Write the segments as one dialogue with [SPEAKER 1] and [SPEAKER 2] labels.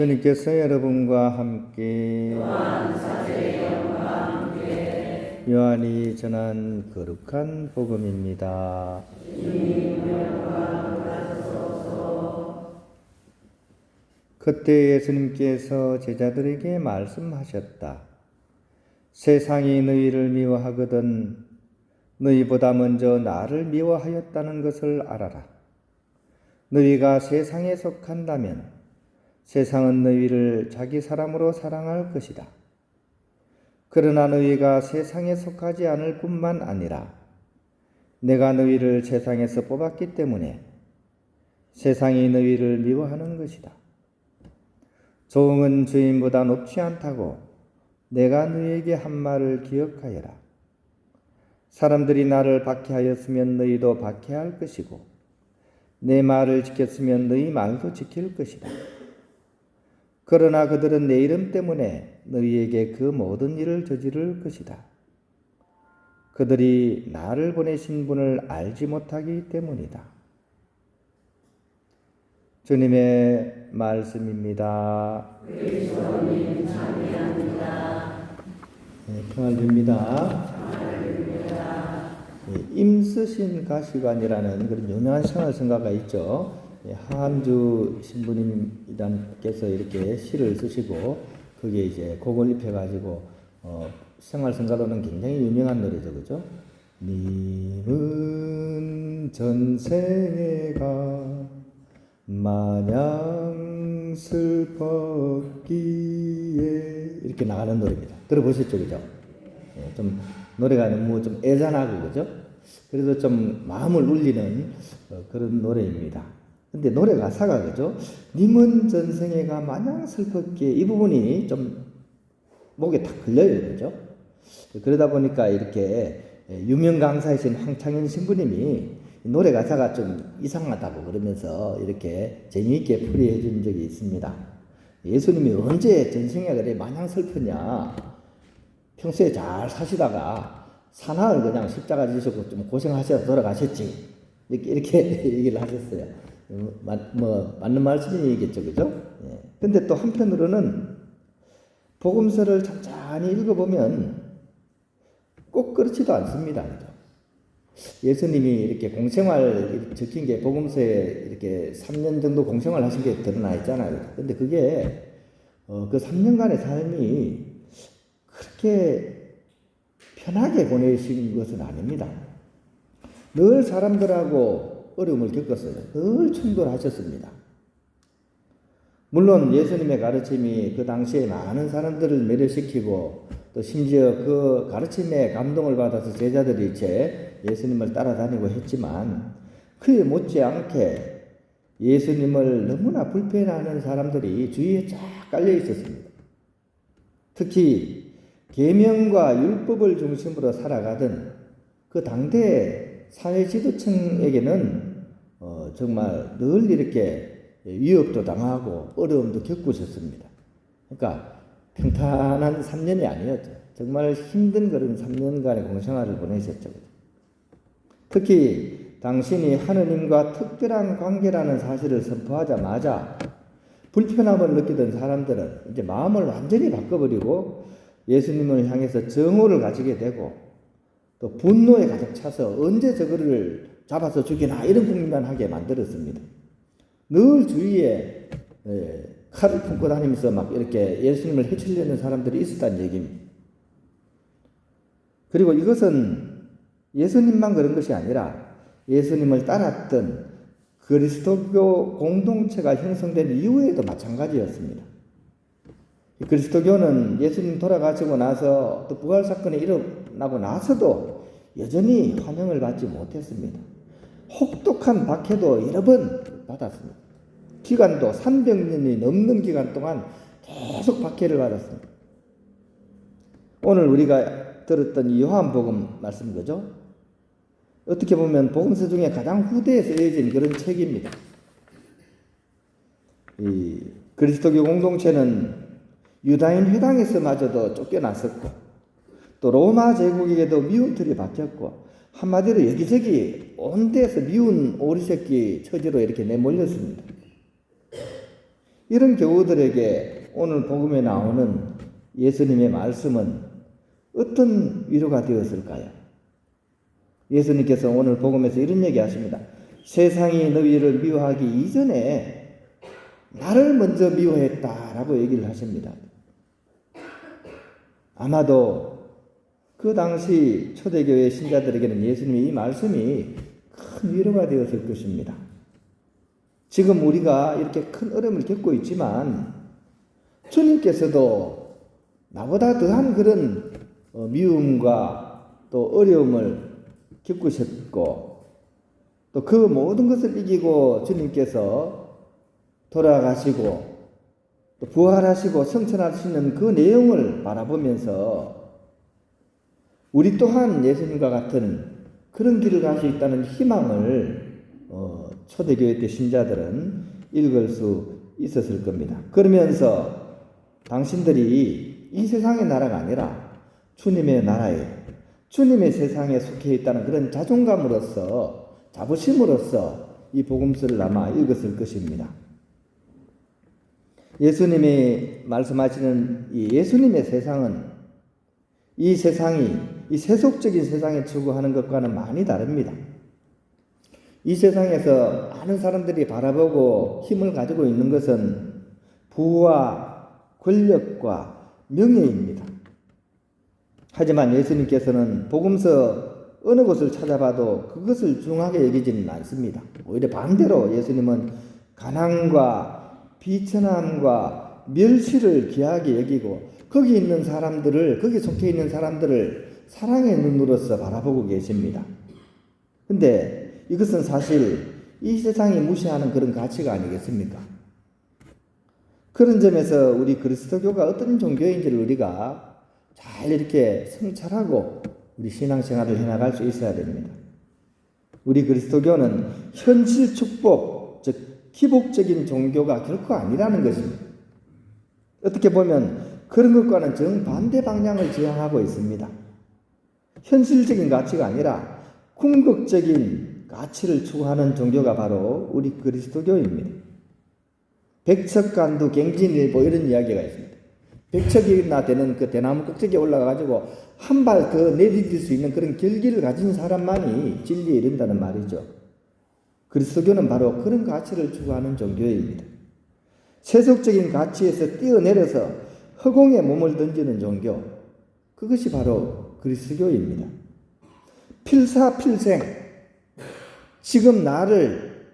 [SPEAKER 1] 주님께서 여러분과 함께 요한이 전한 거룩한 복음입니다. 그때 예수님께서 제자들에게 말씀하셨다. 세상이 너희를 미워하거든 너희보다 먼저 나를 미워하였다는 것을 알아라. 너희가 세상에 속한다면 세상은 너희를 자기 사람으로 사랑할 것이다. 그러나 너희가 세상에 속하지 않을 뿐만 아니라 내가 너희를 세상에서 뽑았기 때문에 세상이 너희를 미워하는 것이다. 종은 주인보다 높지 않다고 내가 너희에게 한 말을 기억하여라. 사람들이 나를 박해하였으면 너희도 박해할 것이고 내 말을 지켰으면 너희 말도 지킬 것이다. 그러나 그들은 내 이름 때문에 너희에게 그 모든 일을 저지를 것이다. 그들이 나를 보내신 분을 알지 못하기 때문이다. 주님의 말씀입니다.
[SPEAKER 2] 그리스도님 찬양합니다.
[SPEAKER 1] 평안을 빕니다. 임쓰신 가시관이라는 그런 유명한 생활성가가 있죠. 하한주 신부님께서 이렇게 시를 쓰시고 그게 이제 곡을 입혀가지고 생활성가로는 굉장히 유명한 노래죠, 그죠? 님은 전생애가 마냥 슬펐기에 이렇게 나가는 노래입니다. 들어보셨죠, 그죠? 좀 노래가 너무 좀 애잔하고 그죠? 그래서 좀 마음을 울리는 그런 노래입니다. 근데 노래 가사가 그죠? 님은 전생애가 마냥 슬펐기에 이 부분이 좀 목에 탁 걸려요, 그죠? 그러다 보니까 이렇게 유명 강사이신 황창현 신부님이 노래 가사가 좀 이상하다고 그러면서 이렇게 재미있게 풀이해 준 적이 있습니다. 예수님이 언제 전생에 그래 마냥 슬프냐? 평소에 잘 사시다가 사나흘 그냥 십자가 지시고 좀 고생하셔서 돌아가셨지. 이렇게 얘기를 하셨어요. 맞는 말씀이겠죠, 그죠? 예. 근데 또 한편으로는 복음서를 천천히 읽어보면 꼭 그렇지도 않습니다. 그죠? 예수님이 이렇게 공생활 적힌 게 복음서에 이렇게 3년 정도 공생활 하신 게 드러나 있잖아요. 근데 그게 그 3년간의 삶이 그렇게 편하게 보내신 것은 아닙니다. 늘 사람들하고 어려움을 겪었어요. 늘 충돌하셨습니다. 물론 예수님의 가르침이 그 당시에 많은 사람들을 매료시키고 또 심지어 그 가르침에 감동을 받아서 제자들이 이제 예수님을 따라다니고 했지만 그에 못지않게 예수님을 너무나 불편해하는 사람들이 주위에 쫙 깔려 있었습니다. 특히 계명과 율법을 중심으로 살아가던 그 당대 사회 지도층에게는 정말 늘 이렇게 위협도 당하고 어려움도 겪으셨습니다. 그러니까 평탄한 3년이 아니었죠. 정말 힘든 그런 3년간의 공생활을 보내셨죠. 특히 당신이 하느님과 특별한 관계라는 사실을 선포하자마자 불편함을 느끼던 사람들은 이제 마음을 완전히 바꿔버리고 예수님을 향해서 정오를 가지게 되고 또 분노에 가득 차서 언제 저거를 잡아서 죽이나 이런 고민만 하게 만들었습니다. 늘 주위에 칼을 품고 다니면서 막 이렇게 예수님을 해치려는 사람들이 있었다는 얘기입니다. 그리고 이것은 예수님만 그런 것이 아니라 예수님을 따랐던 그리스도교 공동체가 형성된 이후에도 마찬가지였습니다. 그리스도교는 예수님 돌아가시고 나서 또 부활 사건이 일어나고 나서도 여전히 환영을 받지 못했습니다. 혹독한 박해도 여러 번 받았습니다. 기간도 300년이 넘는 기간 동안 계속 박해를 받았습니다. 오늘 우리가 들었던 이 요한복음 말씀 거죠? 어떻게 보면 복음서 중에 가장 후대에 쓰여진 그런 책입니다. 이 그리스도교 공동체는 유다인 회당에서마저도 쫓겨났었고 또 로마 제국에게도 미운 틀이 박혔고 한마디로 여기저기 온 데서 미운 오리새끼 처지로 이렇게 내몰렸습니다. 이런 교우들에게 오늘 복음에 나오는 예수님의 말씀은 어떤 위로가 되었을까요? 예수님께서 오늘 복음에서 이런 얘기 하십니다. 세상이 너희를 미워하기 이전에 나를 먼저 미워했다라고 얘기를 하십니다. 아마도 그 당시 초대교회 신자들에게는 예수님의 이 말씀이 큰 위로가 되었을 것입니다. 지금 우리가 이렇게 큰 어려움을 겪고 있지만 주님께서도 나보다 더한 그런 미움과 또 어려움을 겪으셨고 또 그 모든 것을 이기고 주님께서 돌아가시고 또 부활하시고 성천하시는 그 내용을 바라보면서 우리 또한 예수님과 같은 그런 길을 갈 수 있다는 희망을 초대교회 때 신자들은 읽을 수 있었을 겁니다. 그러면서 당신들이 이 세상의 나라가 아니라 주님의 나라에 주님의 세상에 속해 있다는 그런 자존감으로서 자부심으로서 이 복음서를 아마 읽었을 것입니다. 예수님이 말씀하시는 이 예수님의 세상은 이 세상이 이 세속적인 세상에 추구하는 것과는 많이 다릅니다. 이 세상에서 많은 사람들이 바라보고 힘을 가지고 있는 것은 부와 권력과 명예입니다. 하지만 예수님께서는 복음서 어느 곳을 찾아봐도 그것을 중하게 여기지는 않습니다. 오히려 반대로 예수님은 가난과 비천함과 멸시를 귀하게 여기고 거기 있는 사람들을, 거기 속해 있는 사람들을 사랑의 눈으로서 바라보고 계십니다. 근데 이것은 사실 이 세상이 무시하는 그런 가치가 아니겠습니까? 그런 점에서 우리 그리스도교가 어떤 종교인지를 우리가 잘 이렇게 성찰하고 우리 신앙생활을 해나갈 수 있어야 됩니다. 우리 그리스도교는 현실 축복, 즉 기복적인 종교가 결코 아니라는 것입니다. 어떻게 보면 그런 것과는 정반대 방향을 지향하고 있습니다. 현실적인 가치가 아니라 궁극적인 가치를 추구하는 종교가 바로 우리 그리스도교입니다. 백척간두 갱진일보 이런 이야기가 있습니다. 백척이나 되는 그 대나무 꼭대기에 올라가가지고 한 발 더 내디딜 수 있는 그런 결기를 가진 사람만이 진리에 이른다는 말이죠. 그리스도교는 바로 그런 가치를 추구하는 종교입니다. 세속적인 가치에서 뛰어내려서 허공에 몸을 던지는 종교, 그것이 바로 그리스도교입니다. 필사필생, 지금 나를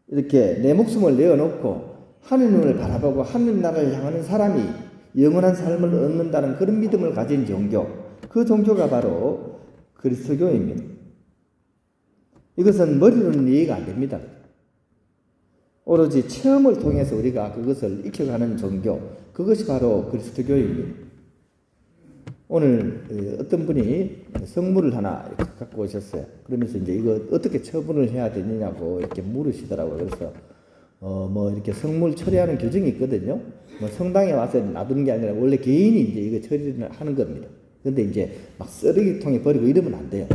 [SPEAKER 1] 이렇게 내 목숨을 내어놓고 하느님을 바라보고 하느님 나라를 향하는 사람이 영원한 삶을 얻는다는 그런 믿음을 가진 종교, 그 종교가 바로 그리스도교입니다. 이것은 머리로는 이해가 안 됩니다. 오로지 체험을 통해서 우리가 그것을 익혀가는 종교, 그것이 바로 그리스도교입니다. 오늘 어떤 분이 성물을 하나 이렇게 갖고 오셨어요. 그러면서 이제 이거 어떻게 처분을 해야 되느냐고 이렇게 물으시더라고요. 그래서 뭐 이렇게 성물 처리하는 규정이 있거든요. 뭐 성당에 와서 놔두는 게 아니라 원래 개인이 이제 이거 처리를 하는 겁니다. 근데 이제 막 쓰레기통에 버리고 이러면 안 돼요.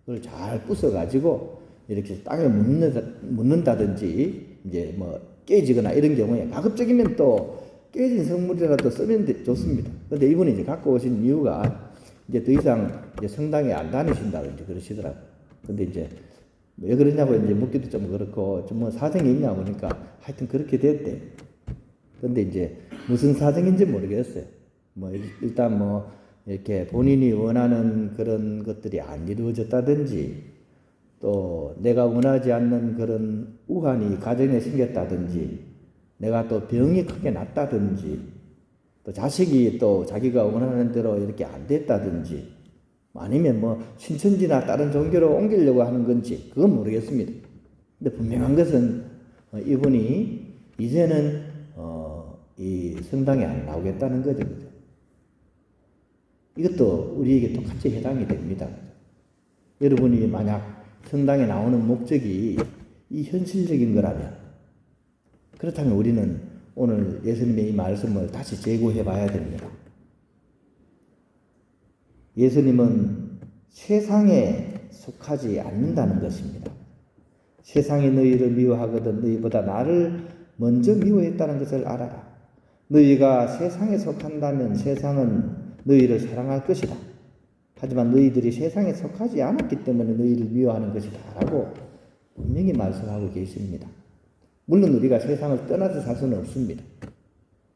[SPEAKER 1] 그걸 잘 부숴가지고 이렇게 땅에 묻는다든지 이제 뭐 깨지거나 이런 경우에 가급적이면 또 깨진 성물이라도 쓰면 좋습니다. 근데 이분이 이제 갖고 오신 이유가 이제 더 이상 이제 성당에 안 다니신다든지 그러시더라고요. 근데 이제 왜 그러냐고 이제 묻기도 좀 그렇고 좀 뭐 사정이 있냐 보니까 하여튼 그렇게 됐대. 근데 이제 무슨 사정인지 모르겠어요. 뭐 일단 뭐 이렇게 본인이 원하는 그런 것들이 안 이루어졌다든지 또 내가 원하지 않는 그런 우환이 가정에 생겼다든지 내가 또 병이 크게 났다든지 또 자식이 또 자기가 원하는 대로 이렇게 안 됐다든지 아니면 뭐 신천지나 다른 종교로 옮기려고 하는 건지 그건 모르겠습니다. 근데 분명한 것은 이분이 이제는 이 성당에 안 나오겠다는 거죠. 그죠? 이것도 우리에게 똑같이 해당이 됩니다. 여러분이 만약 성당에 나오는 목적이 이 현실적인 거라면 그렇다면 우리는 오늘 예수님의 이 말씀을 다시 재고해 봐야 됩니다. 예수님은 세상에 속하지 않는다는 것입니다. 세상이 너희를 미워하거든 너희보다 나를 먼저 미워했다는 것을 알아라. 너희가 세상에 속한다면 세상은 너희를 사랑할 것이다. 하지만 너희들이 세상에 속하지 않았기 때문에 너희를 미워하는 것이다. 라고 분명히 말씀하고 계십니다. 물론 우리가 세상을 떠나서 살 수는 없습니다.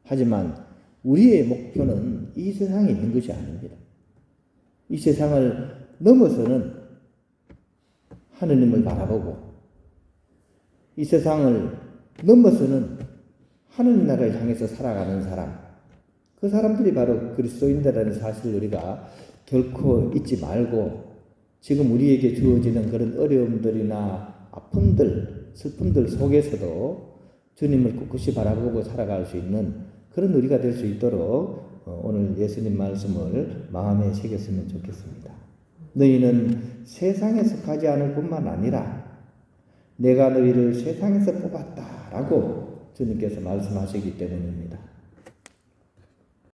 [SPEAKER 1] 하지만 우리의 목표는 이 세상에 있는 것이 아닙니다. 이 세상을 넘어서는 하느님을 바라보고 이 세상을 넘어서는 하느님 나라를 향해서 살아가는 사람, 그 사람들이 바로 그리스도인들이라는 사실을 우리가 결코 잊지 말고 지금 우리에게 주어지는 그런 어려움들이나 아픔들, 슬픔들 속에서도 주님을 꿋꿋이 바라보고 살아갈 수 있는 그런 우리가 될 수 있도록 오늘 예수님 말씀을 마음에 새겼으면 좋겠습니다. 너희는 세상에 속하지 않을 뿐만 아니라 내가 너희를 세상에서 뽑았다라고 주님께서 말씀하시기 때문입니다.